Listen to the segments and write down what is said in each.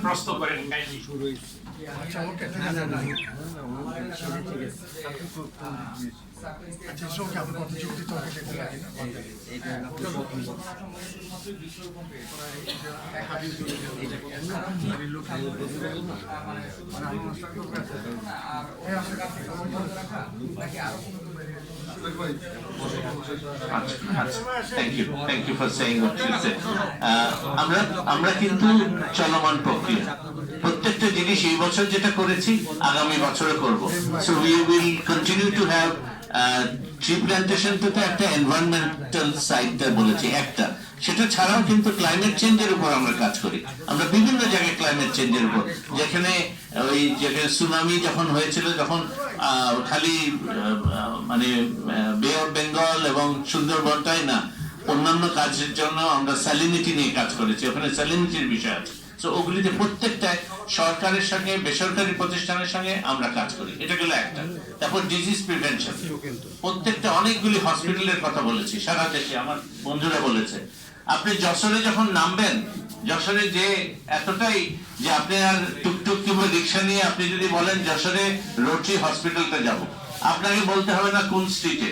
প্রশ্ন করেন শুরু হয়েছে। আচ্ছা ওকে ঠিক আছে আচ্ছা সঙ্গে আপনি প্রতিযোগিতা তর্কে যেতে লাগে না Thank you for saying what you said. আমরা কিন্তু চলমান প্রক্রিয়া, প্রত্যেকটা জিনিস এই বছর যেটা করেছি আগামী বছরও করব। So we will continue to have tree plantation তো একটা এনভায়রনমেন্টাল সাইড বলেছি একটা, সেটা ছাড়াও কিন্তু ক্লাইমেট চেঞ্জের উপর আমরা কাজ করি। আমরা বিভিন্ন জায়গায় ক্লাইমেট চেঞ্জের উপর, যেখানে ওই যেখানে সুনামি যখন হয়েছিল, যখন খালি মানে বে অফ বেঙ্গল এবং সুন্দরবনটাই না, অন্যান্য কাজের জন্য আমরা স্যালিনিটি নিয়ে কাজ করেছি, ওখানে স্যালিনিটির বিষয় আছে। তো ওগুলিতে প্রত্যেকটায় সরকারের সঙ্গে বেসরকারি প্রতিষ্ঠানের সঙ্গে আমরা কাজ করি, এটা গেল একটা। তারপর ডিজিজ প্রিভেনশন, প্রত্যেকটা অনেকগুলি হসপিটালের কথা বলেছি সারা দেশে, আমার বন্ধুরা বলেছে। আপনি যশোরে যখন নামবেন, যশোরে যে এতটাই যে আপনি আর টুকটুক কিংবা রিক্সা নিয়ে আপনি যদি বলেন যশোরে রোটারি হসপিটালটা যাব, আপনাকে বলতে হবে না কোন স্ট্রিটে,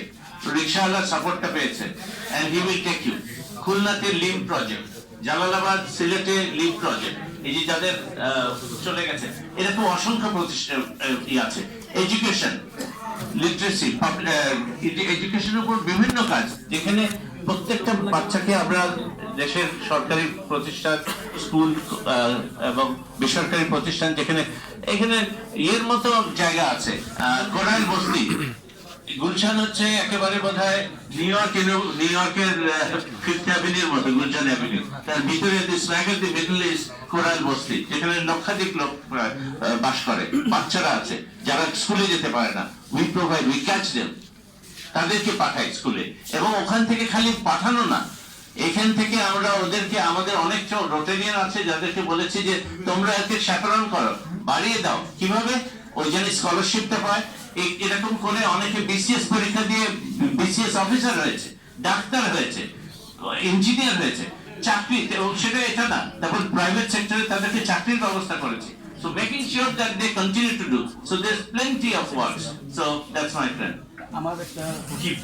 রিক্সাওয়ালার সাপোর্টটা পেয়েছেন and he will take you. খুলনাতে লিম প্রজেক্ট, জালালাবাদ সিলেটে লিম প্রজেক্ট, এই যে যাদের চলে গেছে, এরকম অসংখ্য প্রতিষ্ঠান আছে। এডুকেশন, লিটারেসি, এডুকেশনের উপর বিভিন্ন কাজ, যেখানে প্রত্যেকটা বাচ্চাকে আমরা দেশের সরকারি প্রতিষ্ঠান, স্কুল এবং বেসরকারি প্রতিষ্ঠান, যেখানে এখানে এর মতো জায়গা আছে। কোরাইল বস্তি, গুলশান হচ্ছে একেবারে বোধহয় নিউ ইয়র্কের ফিফথ অ্যাভিনিউর মতো, গুলশান অ্যাভিনিউ, তার ভিতরে মিডল ইস্ট কোরাইল বস্তি, যেখানে লক্ষাধিক লোক বাস করে, বাচ্চারা আছে যারা স্কুলে যেতে পারে না। We provide, we catch them, তাদেরকে পাঠাই স্কুলে, এবং ওখান থেকে খালি পাঠানো না, এখান থেকে আমরা ওদেরকে, আমাদের অনেক রোটেরিয়ান আছে যাদেরকে বলেছি যে তোমরা একে স্যাপারন করো, বাড়িয়ে দাও। কিভাবে? ওই জন্য স্কলারশিপটা পায়। এরকম করে অনেকে বিসিএস পরীক্ষা দিয়ে বিসিএস অফিসার হয়েছে, ডাক্তার হয়েছে, ইঞ্জিনিয়ার হয়েছে, চাকরি, সেটা এটা না, তারপর প্রাইভেট সেক্টরে তাদেরকে চাকরির ব্যবস্থা করেছে। So making sure that they continue to do. So there's plenty of work. So that's my friend. আমার একটা Keep,